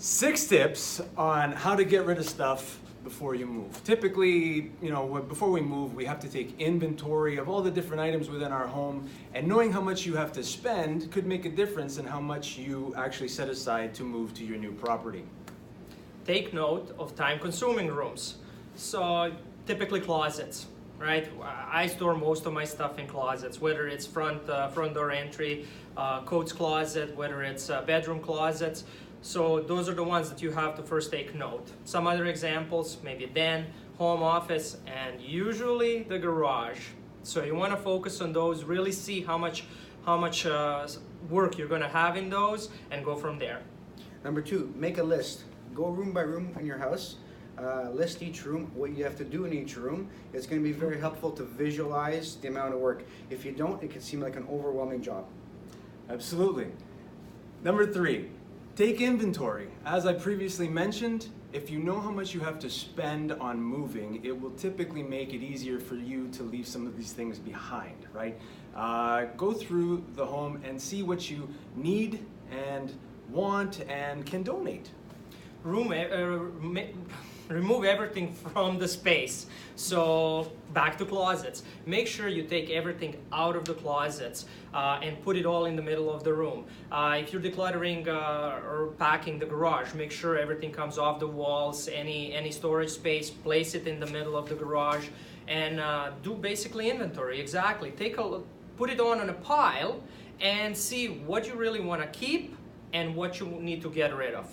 6 tips on how to get rid of stuff before you move. Typically, before we move, we have to take inventory of all the different items within our home, and knowing how much you have to spend could make a difference in how much you actually set aside to move to your new property. Take note of time-consuming rooms. So typically closets, right? I store most of my stuff in closets, whether it's front door entry, coats closet, whether it's bedroom closets. So those are the ones that you have to first take note. Some other examples, maybe den, home office, and usually the garage. So you want to focus on those, really see how much work you're going to have in those, and go from there. Number 2, make a list. Go room by room in your house. List each room, what you have to do in each room. It's going to be very helpful to visualize the amount of work. If you don't, it can seem like an overwhelming job. Absolutely. Number 3, take inventory. As I previously mentioned, if you know how much you have to spend on moving, it will typically make it easier for you to leave some of these things behind, right? Go through the home and see what you need and want and can donate. Remove everything from the space. So back to closets. Make sure you take everything out of the closets and put it all in the middle of the room. If you're decluttering or packing the garage, make sure everything comes off the walls. Any storage space, place it in the middle of the garage, and do basically inventory. Exactly. Put it on a pile and see what you really want to keep and what you need to get rid of.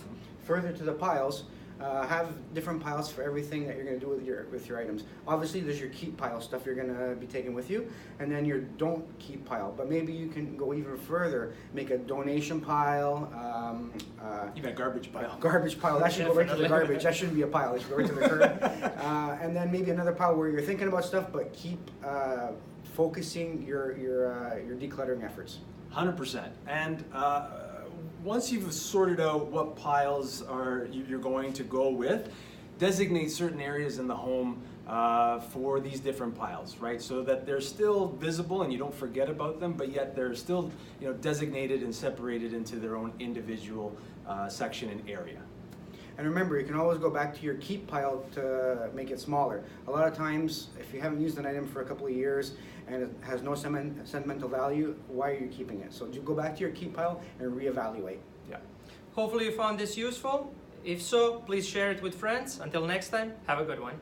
Further to the piles, have different piles for everything that you're going to do with your items. Obviously, there's your keep pile, stuff you're going to be taking with you, and then your don't keep pile. But maybe you can go even further, make a donation pile. Even a garbage pile. Garbage pile, that should go right to the garbage. That shouldn't be a pile, it should go right to the curb. And then maybe another pile where you're thinking about stuff, but keep focusing your decluttering efforts. 100%. And once you've sorted out what piles you're going to go with, designate certain areas in the home for these different piles, right? So that they're still visible and you don't forget about them, but yet they're still designated and separated into their own individual section and area. And remember, you can always go back to your keep pile to make it smaller. A lot of times, if you haven't used an item for a couple of years and it has no sentimental value, why are you keeping it? So go back to your keep pile and reevaluate. Yeah. Hopefully you found this useful. If so, please share it with friends. Until next time, have a good one.